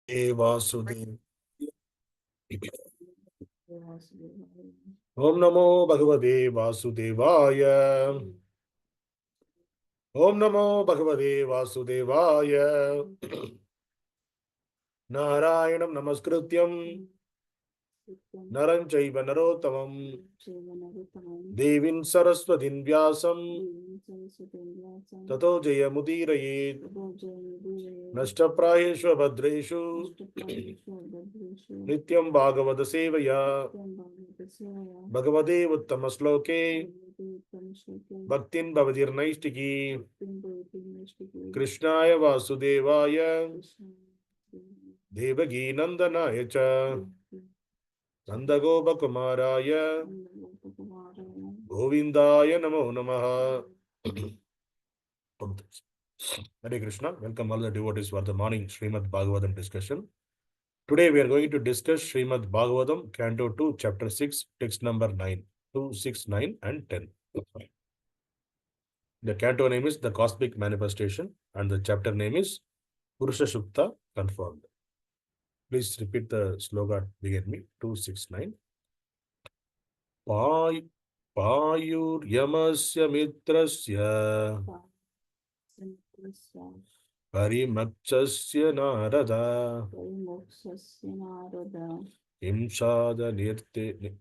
Vasudev. Om Namo Bhagavate Vasudevaya. Om Namo Bhagavate Vasudevaya. Narayanam Namaskrityam Naram Chaiva Narottamam Devim Saraswatin Vyasam Tato Jayamudirayet Nashtaprayeshva Bhadreshu Nityam Bhagavata Sevaya Bhagavate Uttamasloke Bhaktin Bhavadir Naistiki Krishnaya Vasudevaya Devagi Nandanaya Cha Nandagopa Kumaraya Govindaya Namo Namaha. Hare Krishna. Welcome all the devotees for the morning Srimad Bhagavatam discussion. Today we are going to discuss Srimad Bhagavatam, Canto 2, Chapter 6, text number 9, 2, 6, 9 and 10. The canto name is The Cosmic Manifestation and the chapter name is Purusha Shukta Confirmed. Please repeat the slogan begin me. 2, 6, 9. Pāyur yamasya mitrasya parimokṣasya Nārada hiṁsāyā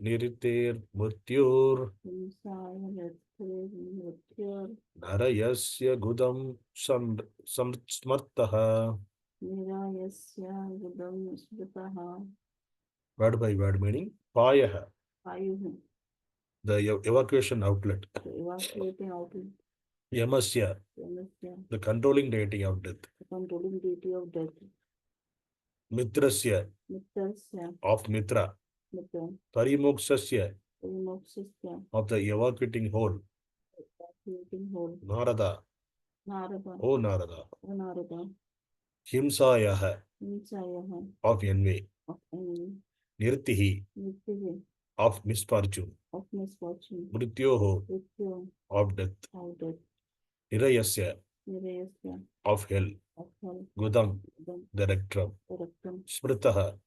nirṛter mṛtyor nirayasya gudam smṛtaḥ. nirayasya gudam smṛtaḥ. Word by word meaning. Pāyuḥ, the evacuation outlet. The evacuating outlet. Yamasya, the controlling deity of death. The controlling deity of death. Mitrasya, of Mitra. Parimokṣasya, of the evacuating whole. Nārada, O Nārada. Hiṁsāyāḥ, of envy. nirṛteḥ, of misfortune. mṛtyoḥ, of death. nirayasya, of hell. Gudam, the rectum. smṛtaḥ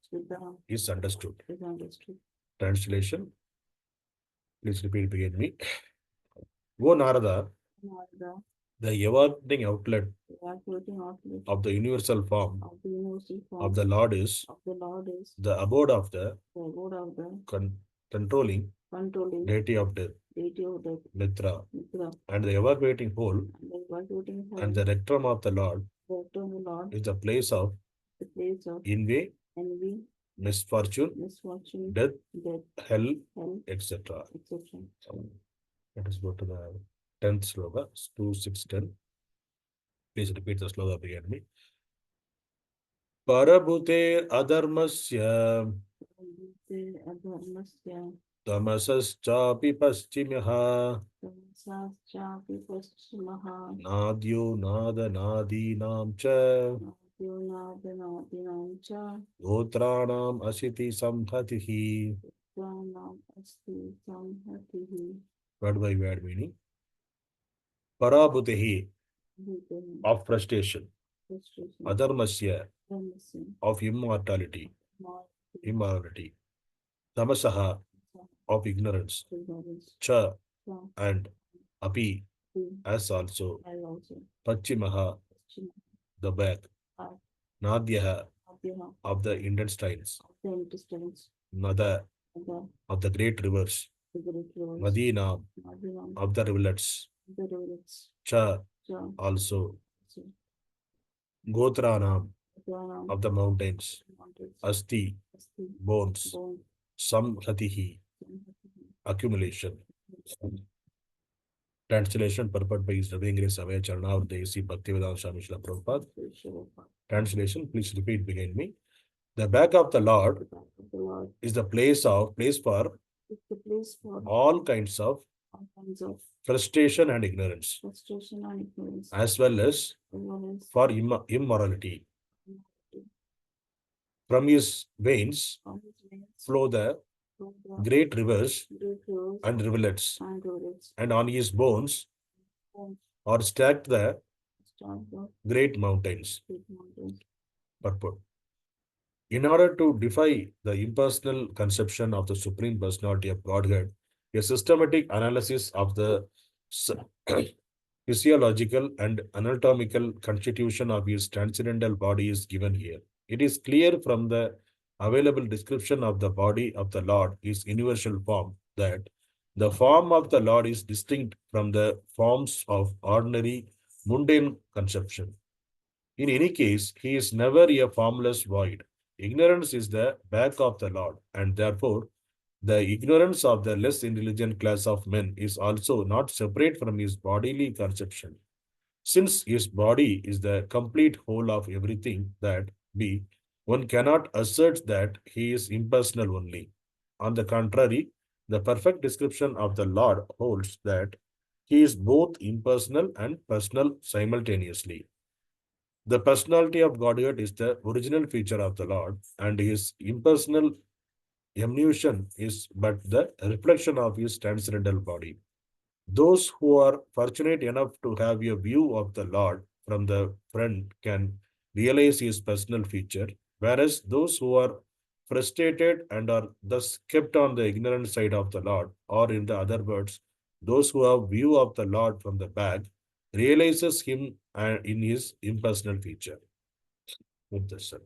is understood. Translation. Please repeat begin me. O Nārada, the evacuating outlet of the universal form of the Lord is the abode of the controlling deity of death, Mitra, and the evacuating whole and the rectum of the Lord is the place of envy, misfortune, death, hell, etc. Let us go to the 10th sloka, 2, 6, 10. Please repeat the sloka behind me. parābhūter adharmasya tamasaś cāpi paschimah nada-nadīnāṁ ca gotranam asthi-saṁhatiḥ. Word by word meaning. parābhūter, of frustration. adharmasya, of immorality. tamasaś, of ignorance. Cha, and api, as also. paschimah, the back. nādyah, of the intestines. nada, of the great rivers. nadīnāṁ, of the rivulets. cha, also. gotranam, of the mountains. asthi, bones. saṁhatiḥ, accumulation. Translation purport by His Loving Grace Avaya Charana Desi Bhaktivedanta Swami Srila Prabhupada. Translation, please repeat behind me. The back of the Lord is the place for all kinds of frustration and ignorance, as well as for immorality. From his veins flow the great rivers and rivulets, and on his bones are stacked the great mountains. Purport. In order to defy the impersonal conception of the Supreme Personality of Godhead, a systematic analysis of the physiological and anatomical constitution of his transcendental body is given here. It is clear from the available description of the body of the Lord, his universal form, that the form of the Lord is distinct from the forms of ordinary mundane conception. In any case, he is never a formless void. Ignorance is the back of the Lord, and therefore the ignorance of the less intelligent class of men is also not separate from his bodily conception. Since his body is the complete whole of everything that be, one cannot assert that he is impersonal only. On the contrary, the perfect description of the Lord holds that he is both impersonal and personal simultaneously. The personality of Godhead is the original feature of the Lord, and his impersonal emanation is but the reflection of his transcendental body. Those who are fortunate enough to have a view of the Lord from the front can realize his personal feature, whereas those who are frustrated and are thus kept on the ignorant side of the Lord, or in the other words, those who have view of the Lord from the back, realizes him in his impersonal feature. Mṛtyor.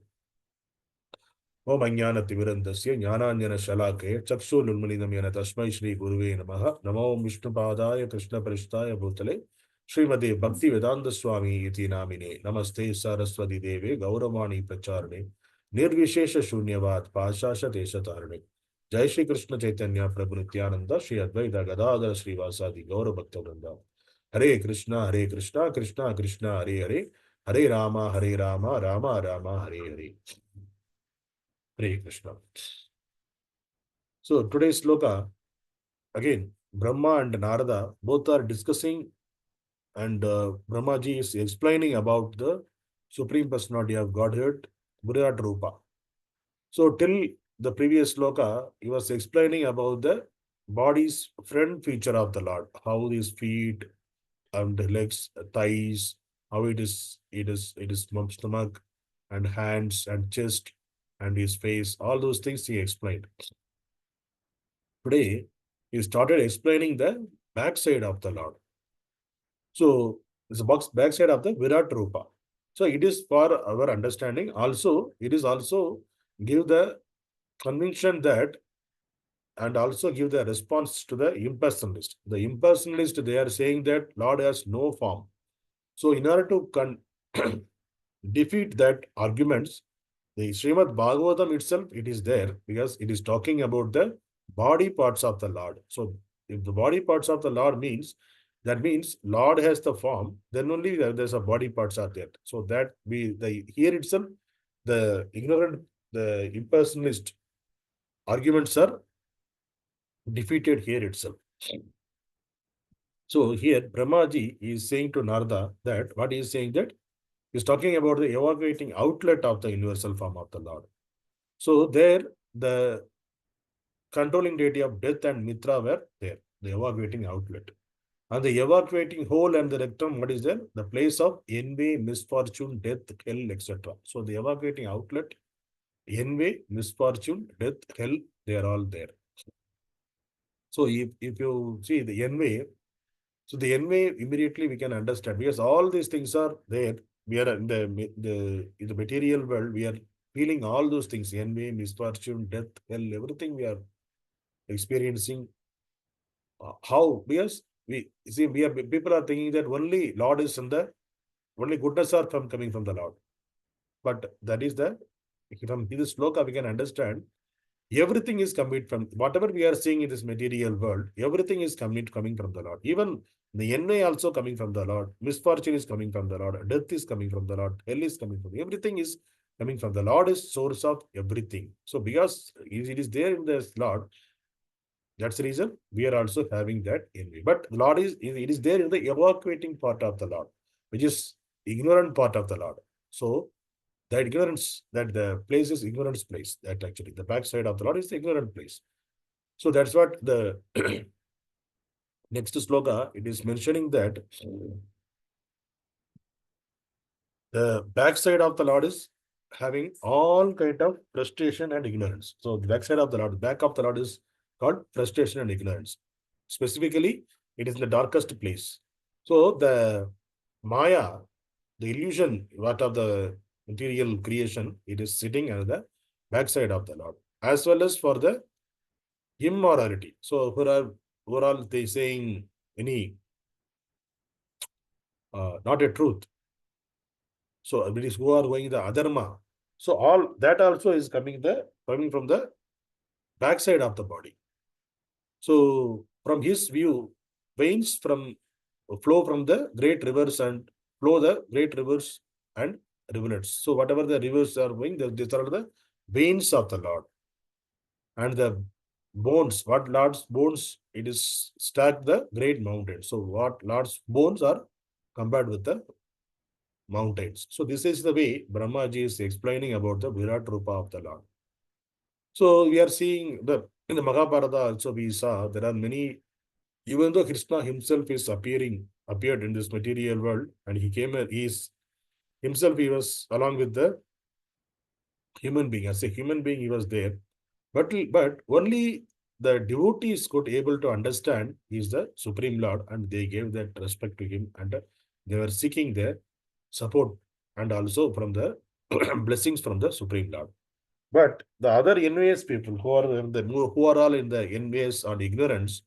Om Ajnana-timirandasya Jnananjana-shalakaya Chakshulunmilitam Yena Tasmai Shri Guruve Namaha Namo Vishnupadaya Krishna Prasthaya Bhutale Srimate Bhakti Vedanta Swami Iti Namine Namaste Saraswati Deve Gauramani Pracharane Nirvishesha Shunyavad Pāshāsha Deshatarane Jai Shri Krishna Chaitanya Prabhu Nityananda Shri Advaita Gadadhara Srivasadi Gaura Bhakta Vrinda Hare Krishna Krishna Krishna Hare Hare Hare Rama Rama Rama Hare Hare. Hare Krishna. So today's sloka, again, Brahma and Nārada both are discussing, and Brahmaji is explaining about the Supreme Personality of Godhead, Virat Rupa. So till the previous sloka, he was explaining about the body's front feature of the Lord, how his feet and legs, thighs, how it is stomach and hands and chest and his face, all those things he explained. Today, he started explaining the backside of the Lord. So, it's the backside of the Virat Rupa. So, it is for our understanding. Also, it is also give the conviction that, and also give the response to the impersonalist. The impersonalist, they are saying that Lord has no form. So, in order to defeat that arguments, the Srimad Bhagavatam itself, it is there because it is talking about the body parts of the Lord. So, if the body parts of the Lord means, that means Lord has the form, then only there's a body parts are there. So that here itself, the ignorant, the impersonalist arguments are defeated here itself. So here Brahmaji is saying to Nārada that what he is saying that he is talking about the evacuating outlet of the universal form of the Lord. So there the controlling deity of death and Mitra were there, the evacuating outlet. And the evacuating hole and the rectum, what is there? The place of envy, misfortune, death, hell, etc. So the evacuating outlet, envy, misfortune, death, hell, they are all there. So if you see the envy, so the envy immediately we can understand because all these things are there. We are in the material world, we are feeling all those things, envy, misfortune, death, hell, everything we are experiencing. How? Because we see, people are thinking that only Lord is only goodness are coming from the Lord. But that is from this sloka we can understand everything is coming from whatever we are seeing in this material world, everything is coming from the Lord. Even the envy also coming from the Lord, misfortune is coming from the Lord, death is coming from the Lord, hell is coming from everything is coming from the Lord is source of everything. So because it is there in this Lord, that's the reason we are also having that envy. But Lord it is there in the evacuating part of the Lord, which is ignorant part of the Lord. So that ignorance, that the place is ignorance place. That actually the backside of the Lord is the ignorant place. So that's what the next sloka, it is mentioning that the backside of the Lord is having all kind of frustration and ignorance. So the backside of the Lord, back of the Lord is called frustration and ignorance. Specifically, it is in the darkest place. So the Maya, the illusion, what of the material creation, it is sitting at the backside of the Lord, as well as for the immorality. So who are they saying any not a truth? So it is who are going the adharma. So all that also is coming from the backside of the body. So from his view, veins flow from the great rivers and flow the great rivers and rivulets. So whatever the rivers are going, these are the veins of the Lord. And the bones, what Lord's bones, it is stacked the great mountains. So what Lord's bones are compared with the mountains. So this is the way Brahmaji is explaining about the Virat Rupa of the Lord. So we are seeing in the Mahabharata also we saw there are many, even though Krishna himself is appeared in this material world, and he was along with the human being. As a human being, he was there. But only the devotees could able to understand he is the Supreme Lord, and they gave that respect to him, and they were seeking their support and also from the blessings from the Supreme Lord. But the other envious people who are all in the envious or ignorance,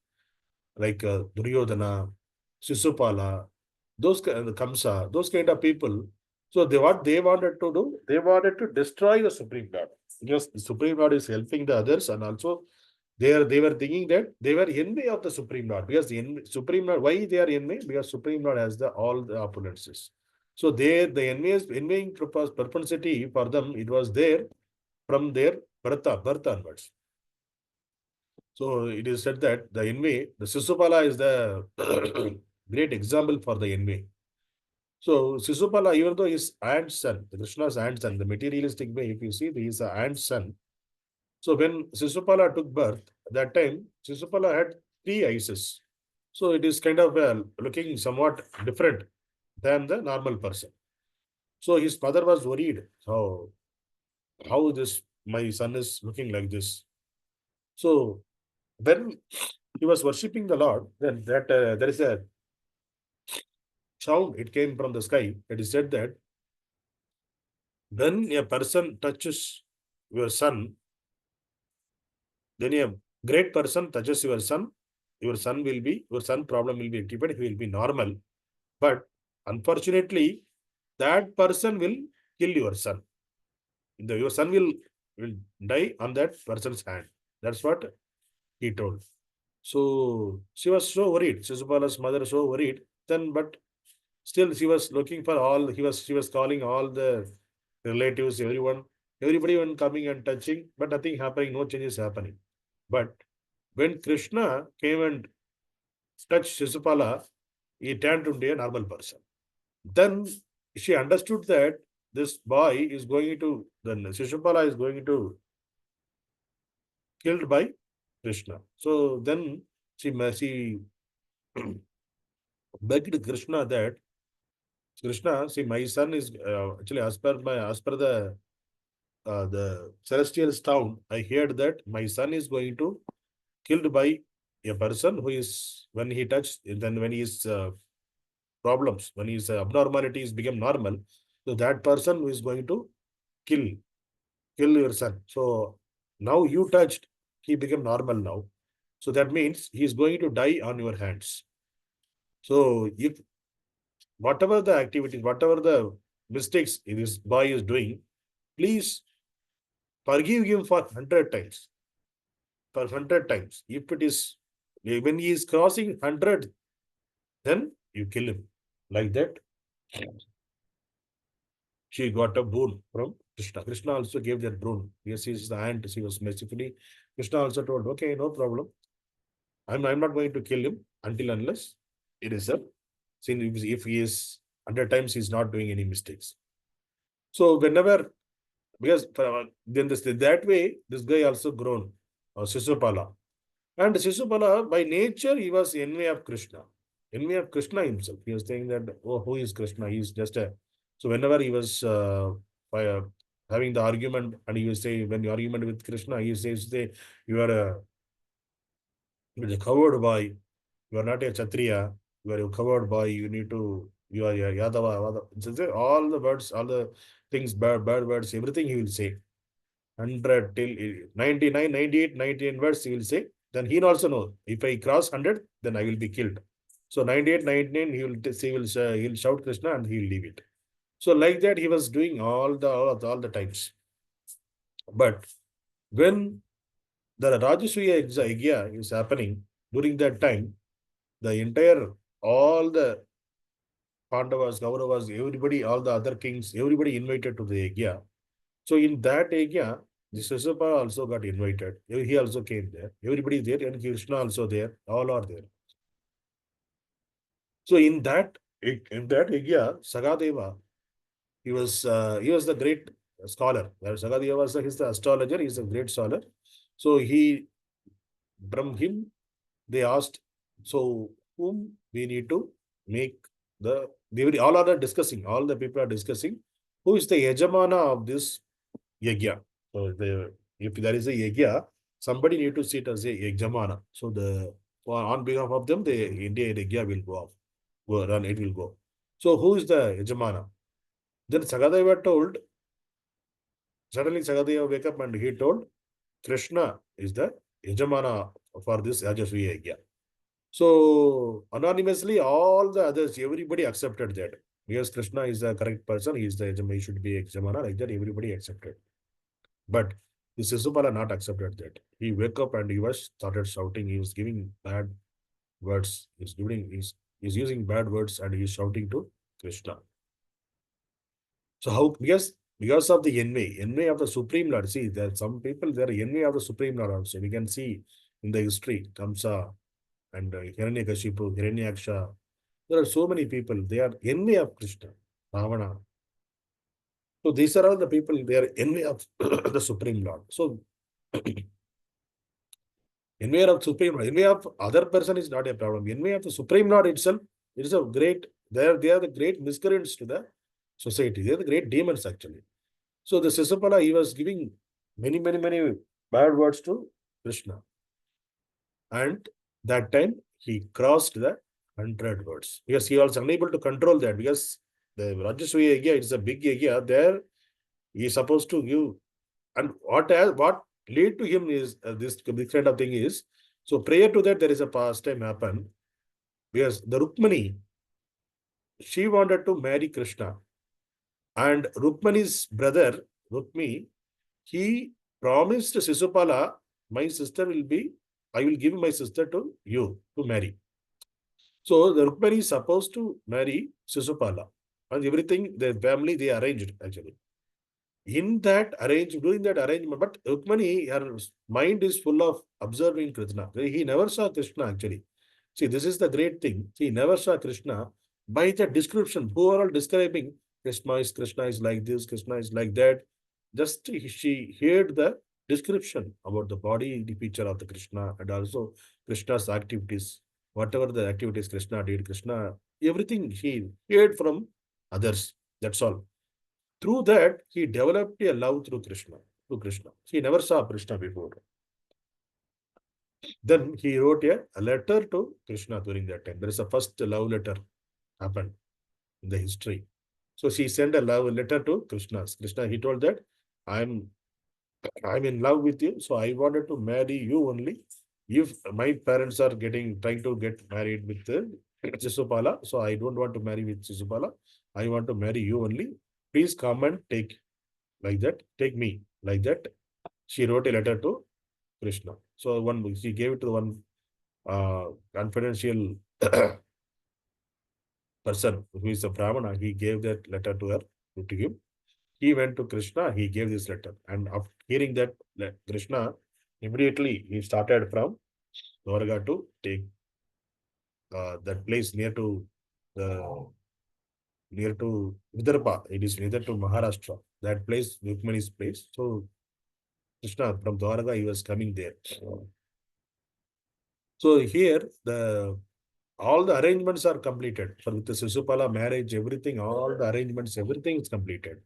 like Duryodhana, Sisupala, Kamsa, those kind of people. So what they wanted to do, they wanted to destroy the Supreme Lord, because the Supreme Lord is helping the others, and also they were thinking that they were envy of the Supreme Lord, because the Supreme Lord, why they are envy? Because Supreme Lord has all the opulences. So the envying propensity for them, it was there from their birth onwards. So it is said that the Sisupala is the great example for the envy. So Sisupala, even though his aunt's son, the Krishna's aunt's son, the materialistic way, if you see, he is an aunt's son. So when Sisupala took birth, that time Sisupala had 3 eyes. So it is kind of looking somewhat different than the normal person. So his mother was worried. So how my son is looking like this? So when he was worshipping the Lord, then there is a sound, it came from the sky. It is said that when a person touches your son, then a great person touches your son problem will be rectified, he will be normal. But unfortunately, that person will kill your son. Your son will die on that person's hand. That's what he told. So she was so worried. Sisupala's mother so worried. Then, but still, she was looking for all. She was calling all the relatives, everybody when coming and touching, but nothing happening. No changes happening. But when Krishna came and touched Sisupala, he turned into a normal person. Then she understood that this boy is going to, then Sisupala is going to killed by Krishna. So then she begged Krishna that Krishna, see, my son is actually as per the celestial sound. I heard that my son is going to killed by a person who is when he touched, then when his problems, when his abnormalities become normal, so that person who is going to kill your son. So now you touched, he became normal now. So that means he is going to die on your hands. So if whatever the activities, whatever the mistakes this boy is doing, please forgive him for 100 times. For 100 times. If it is, when he is crossing 100, then you kill him. Like that, she got a boon from Krishna. Krishna also gave that boon. Yes, he is the aunt. She was mercifully. Krishna also told, okay, no problem. I'm not going to kill him unless it is a sin. If he is 100 times, he's not doing any mistakes. So whenever, because then that way, this guy also grown, Sisupala. And Sisupala, by nature, he was envy of Krishna. Envy of Krishna himself. He was saying that, oh, who is Krishna? He's just a... So whenever he was having the argument, and you say, when you argument with Krishna, he says, you are a coward boy, you are not a Kshatriya, you are a coward boy, you are a Yadava. All the words, all the things, bad words, everything he will say. 100 till 99, 98, 99 words he will say. Then he will also know, if I cross 100, then I will be killed. So 98, 99, he'll shout Krishna and he will leave it. So like that, he was doing all the times. But when the Rajasuya Yajna is happening, during that time, the entire, all the Pandavas, Kauravas, everybody, all the other kings, everybody invited to the Yajna. So in that Yajna, the Sisapa also got invited. He also came there. Everybody there, and Krishna also there. All are there. So in that Yajna, Sagadeva, he was the great scholar. Sagadeva was the astrologer. He's a great scholar. So from him, they asked, so whom we need to make all are discussing, all the people are discussing, who is the Yajamana of this Yajna. So if there is a Yajna, somebody need to sit as a Yajamana. So on behalf of them, the India Yajna will run, it will go. So who is the Yajamana? Then Sagadeva suddenly Sagadeva wake up and he told, Krishna is the Yajamana for this Rajasuya Yajna. So anonymously, all the others, everybody accepted that. Because Krishna is the correct person, he should be Yajamana, like that, everybody accepted. But the Sisupala not accepted that. He wake up and he was started shouting, he was giving bad words, he's using bad words and he's shouting to Krishna. So how, because of the envy of the Supreme Lord. See, there are some people, they are envy of the Supreme Lord also. We can see in the history, Kamsa and Hiranyakashipu, Hiranyaksha. There are so many people, they are envy of Krishna, Ravana. So these are all the people, they are envy of the Supreme Lord. So envy of Supreme Lord, envy of other person is not a problem. Envy of the Supreme Lord itself, it is a great, they are the great miscreants to the society. They are the great demons actually. So the Sisupala, he was giving many bad words to Krishna. And that time he crossed the 100 words. Because he was unable to control that. Because the Rajasuya Yajna, it's a big Yajna. There he is supposed to give. And what lead to him is this kind of thing is, so prior to that, there is a past time happened. Because the Rukmani, she wanted to marry Krishna. And Rukmani's brother, Rukmi, he promised Sisupala, I will give my sister to you to marry. So the Rukmani is supposed to marry Sisupala. And everything, the family, they arranged actually. During that arrangement, but Rukmani, her mind is full of observing Krishna. He never saw Krishna actually. See, this is the great thing. He never saw Krishna. By the description, who are all describing Krishna is like this, Krishna is like that. Just she heard the description about the body, the picture of the Krishna, and also Krishna's activities. Whatever the activities Krishna did, everything he heard from others. That's all. Through that, he developed a love through Krishna. He never saw Krishna before. Then he wrote a letter to Krishna during that time. There is a first love letter happened in the history. So she sent a love letter to Krishna. He told that I'm in love with you, so I wanted to marry you only. If my parents are trying to get married with Sisupala, so I don't want to marry with Sisupala. I want to marry you only. Please come and take me like that. She wrote a letter to Krishna. So she gave it to one confidential person who is a Brahmana. He gave that letter to him. He went to Krishna. He gave this letter, and after hearing that, Krishna immediately he started from Dwarka to take that place near to Vidarbha. It is near to Maharashtra. That place, Rukmani's place. So Krishna from Dwarka, he was coming there. So here all the arrangements are completed for the Sisupala marriage. Everything, all the arrangements, everything is completed.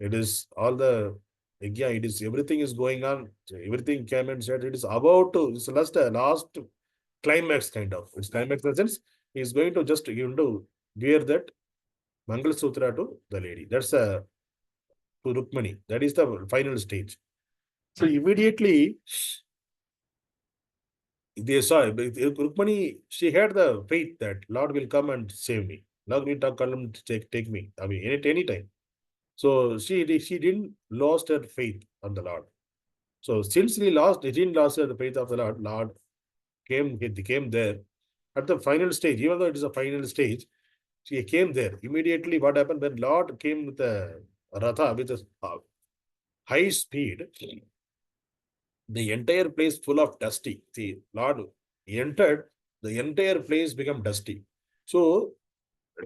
It is all the yajna, it is everything is going on. Everything came and said it is about to, it's last climax kind of. It's climax in the sense he is going to just wear that Mangal Sutra to the lady. That's to Rukmani. That is the final stage. So immediately they saw Rukmani, she had the faith that Lord will come and save me. Lord will come and take me. I mean, any time. So she didn't lost her faith on the Lord. So since he didn't lost the faith of the Lord, Lord he came there at the final stage. Even though it is a final stage, she came there. Immediately, what happened when Lord came with a ratha with a high speed, the entire place full of dusty. See, Lord entered, the entire place became dusty. So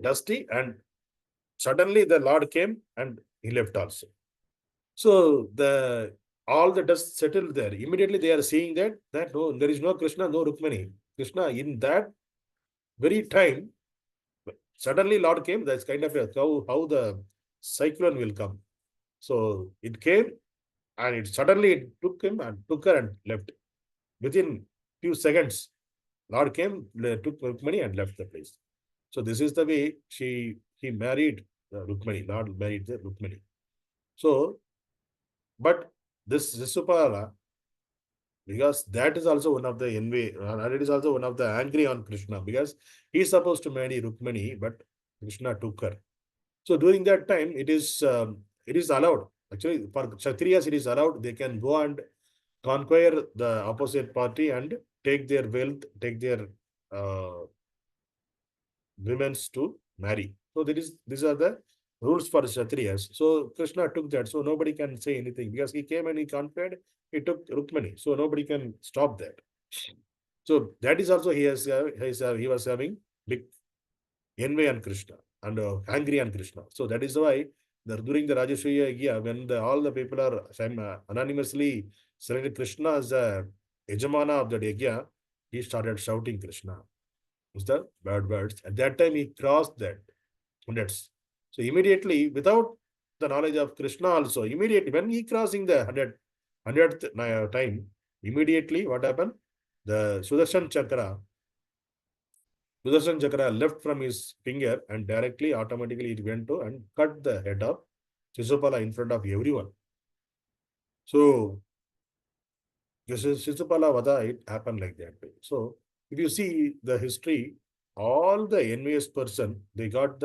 dusty, and suddenly the Lord came and he left also. So all the dust settled there. Immediately they are seeing that no, there is no Krishna, no Rukmani. Krishna, in that very time, suddenly Lord came. That's kind of how the cyclone will come. So it came and it suddenly took him and took her and left. Within few seconds, Lord came, took Rukmani and left the place. So this is the way he married Rukmani. Lord married the Rukmani. So, but this Sisupala, because that is also one of the envy, and it is also one of the angry on Krishna, because he is supposed to marry Rukmani, but Krishna took her. So during that time, it is allowed. Actually, for Kshatriyas, it is allowed. They can go and conquer the opposite party and take their wealth, take their women's to marry. So these are the rules for Kshatriyas. So Krishna took that. So nobody can say anything because he came and he conquered, he took Rukmani. So nobody can stop that. So that is also he was having big envy on Krishna and angry on Krishna. So that is why during the Rajasuya Yagya, when all the people are anonymously selected Krishna as a Yajamana of the Yagya, he started shouting Krishna. Is the bad words. At that time, he crossed that hundreds. So immediately, without the knowledge of Krishna also, immediately, when he crossing the 100th time, immediately what happened? The Sudarshan Chakra left from his finger and directly, automatically, it went to and cut the head of Shishupala in front of everyone. So, this is Shishupala Vada, it happened like that way. So, if you see the history, all the envious person, they got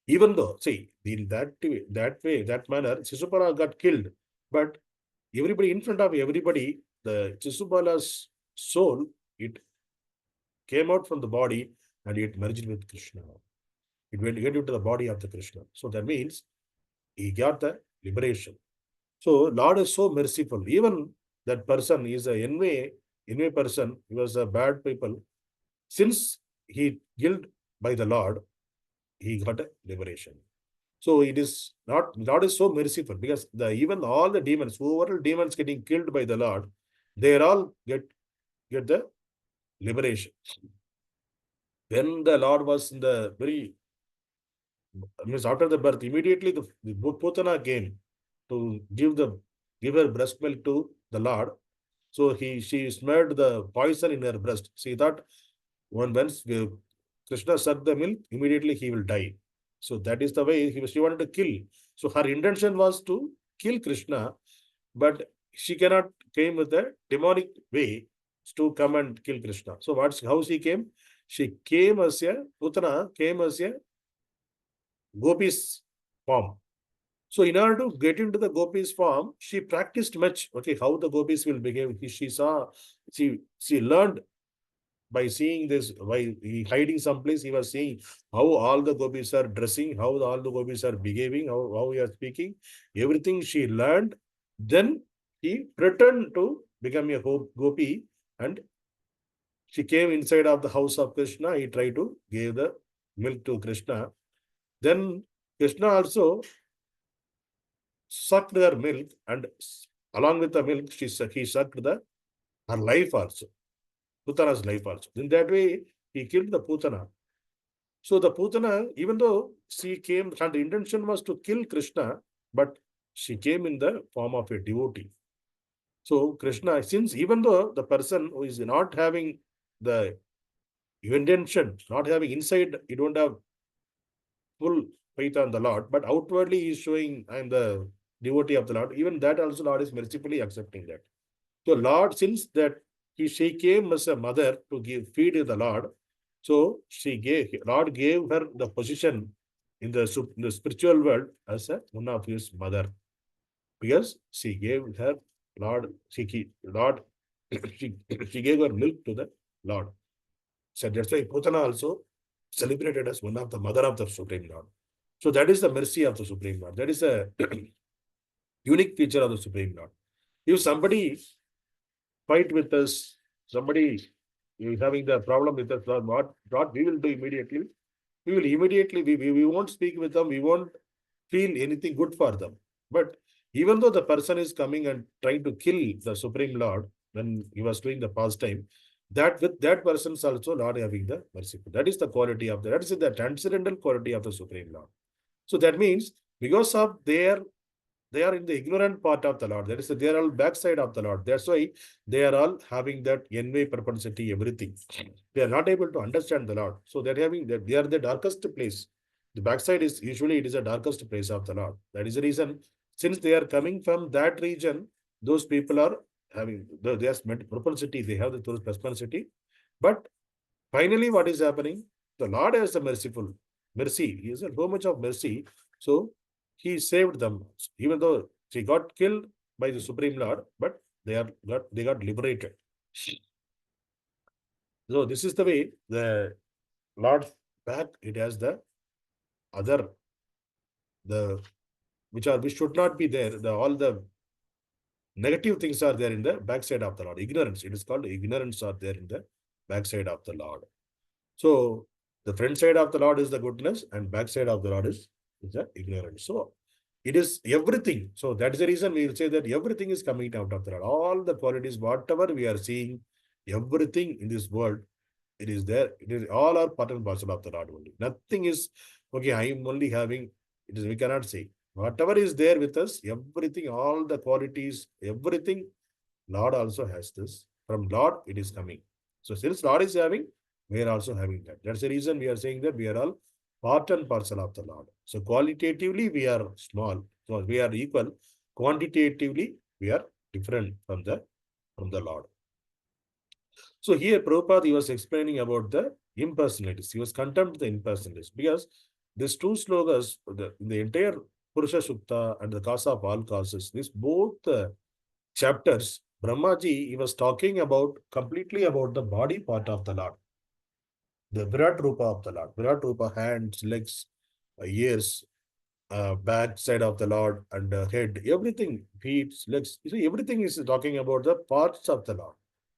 even though, see, in that manner, Shishupala got killed, but everybody, in front of everybody, the Shishupala's soul, it came out from the body and it merged with Krishna. It went into the body of the Krishna. So that means he got the liberation. So Lord is so merciful. Even that person is a envy person, he was a bad people. Since he killed by the Lord, he got a liberation. So it is not, Lord is so merciful because even all the demons, overall demons getting killed by the Lord, they all get the liberation. When the Lord was in the means after the birth, immediately the Putana came to give her breast milk to the Lord. So she smeared the poison in her breast. She thought once Krishna sucked the milk, immediately he will die. So that is the way she wanted to kill. So her intention was to kill Krishna, but she cannot came with a demonic way to come and kill Krishna. So how she came? She came as a Putana, came as a Gopi's form. So in order to get into the Gopi's form, she practiced much. Okay, how the Gopis will behave. She learned by seeing this, by hiding someplace, he was seeing how all the Gopis are dressing, how all the Gopis are behaving, how he are speaking. Everything she learned. Then he pretended to become a Gopi and she came inside of the house of Krishna. He tried to give the milk to Krishna. Then Krishna also sucked her milk, and along with the milk, he sucked her life also, Putana's life also. In that way, he killed the Putana. So the Putana, even though she came, and the intention was to kill Krishna, but she came in the form of a devotee. So Krishna, since even though the person who is not having the intention, not having inside, you don't have full faith on the Lord, but outwardly he is showing, I am the devotee of the Lord. Even that also Lord is mercifully accepting that. So Lord, since that she came as a mother to feed the Lord, so Lord gave her the position in the spiritual world as one of his mother, because she gave her Lord, Lord, she gave her milk to the Lord. So that's why Putana also celebrated as one of the mother of the Supreme Lord. So that is the mercy of the Supreme Lord. That is a unique feature of the Supreme Lord. If somebody fight with us, somebody is having the problem with us, what we will do immediately? We will immediately, we won't speak with them, we won't feel anything good for them. But even though the person is coming and trying to kill the Supreme Lord when he was doing the pastime, that with that person's also Lord having the merciful. That is the quality of that is the transcendental quality of the Supreme Lord. So that means because of they are in the ignorant part of the Lord. That is, they are all backside of the Lord. That's why they are all having that envy, propensity, everything. They are not able to understand the Lord. So they're having that they are the darkest place. The backside is usually it is the darkest place of the Lord. That is the reason. Since they are coming from that region, those people are having their propensity. They have the propensity. But finally, what is happening? The Lord has a mercy. He has so much of mercy. So he saved them, even though she got killed by the Supreme Lord, but they got liberated. So this is the way the Lord's back, it has the other, the which should not be there. All the negative things are there in the backside of the Lord. Ignorance, it is called ignorance are there in the backside of the Lord. So the front side of the Lord is the goodness, and backside of the Lord is the ignorance. So it is everything. So that is the reason we will say that everything is coming out of the Lord. All the qualities, whatever we are seeing, everything in this world, it is there. It is all are part and parcel of the Lord only. Nothing is, okay, I am only having, it is, we cannot say. Whatever is there with us, everything, all the qualities, everything, Lord also has this. From Lord, it is coming. So since Lord is having, we are also having that. That's the reason we are saying that we are all part and parcel of the Lord. So qualitatively, we are small. So we are equal. Quantitatively, we are different from the Lord. So here Prabhupada, he was explaining about the impersonalities. He was contempt the impersonalities because these two slogas, the entire Purusha Sukta and the Cause of all causes, these both chapters, Brahmaji, he was talking about completely about the body part of the Lord. The Virat Rupa of the Lord. Virat Rupa, hands, legs, ears, back side of the Lord, and head, everything, feet, legs. You see, everything is talking about the parts of the Lord.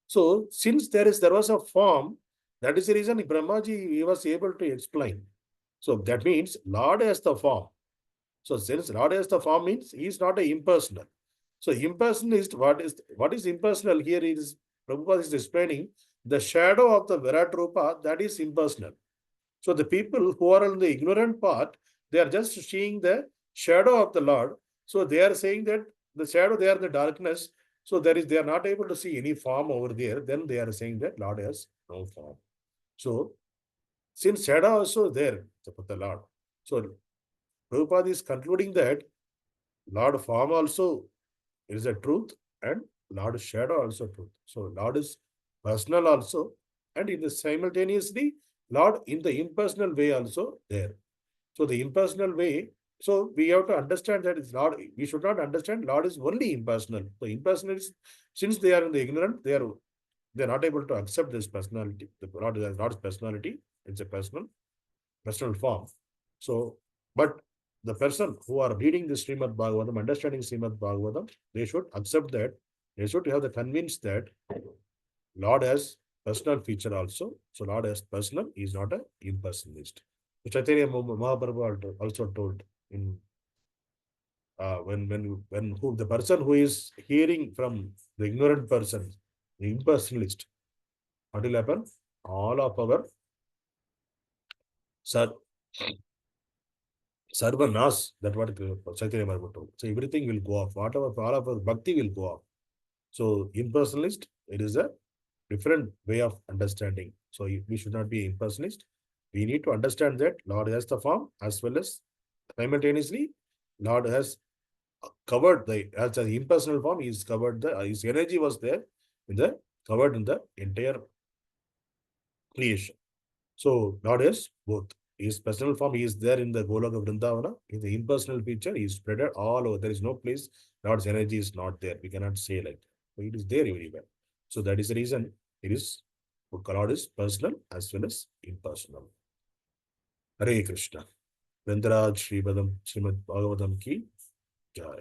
So, since there was a form, that is the reason Brahmaji he was able to explain. So that means Lord has the form. So since Lord has the form means he is not a impersonal. So impersonal is what is impersonal here is Prabhupada is explaining the shadow of the Virat Rupa, that is impersonal. So the people who are on the ignorant part, they are just seeing the shadow of the Lord. So they are saying that the shadow, they are the darkness. So they are not able to see any form over there. Then they are saying that Lord has no form. So since shadow also there, the Lord. So Prabhupada is concluding that Lord form also is a truth and Lord shadow also truth. So Lord is personal also, and in the simultaneously Lord in the impersonal way also there. So the impersonal way, so we have to understand that it's Lord. We should not understand Lord is only impersonal. So impersonal is, since they are in the ignorant, they are not able to accept this personality. The Lord's personality, it's a personal form. So, but the person who are reading the Srimad Bhagavatam, understanding Srimad Bhagavatam, they should accept that. They should have the convince that Lord has personal feature also. So Lord has personal, he is not a impersonalist. Which Chaitanya Mahaprabhu also told in when who the person who is hearing from the ignorant person, the impersonalist, what will happen? All of our Sar Sarva Nas, that's what Chaitanya Mahaprabhu told. So everything will go off. Whatever all of us bhakti will go off. So impersonalist, it is a different way of understanding. So we should not be impersonalist. We need to understand that Lord has the form as well as simultaneously Lord has covered as an impersonal form. He is covered his energy was there covered in the entire creation. So Lord is both. His personal form, he is there in the Goloka Vrindavana. In the impersonal feature, he is spread all over. There is no place Lord's energy is not there. We cannot say like that. But it is there everywhere. So that is the reason it is Lord is personal as well as impersonal. Hare Krishna. Vendaraj Srimad Bhagavatam ki jai.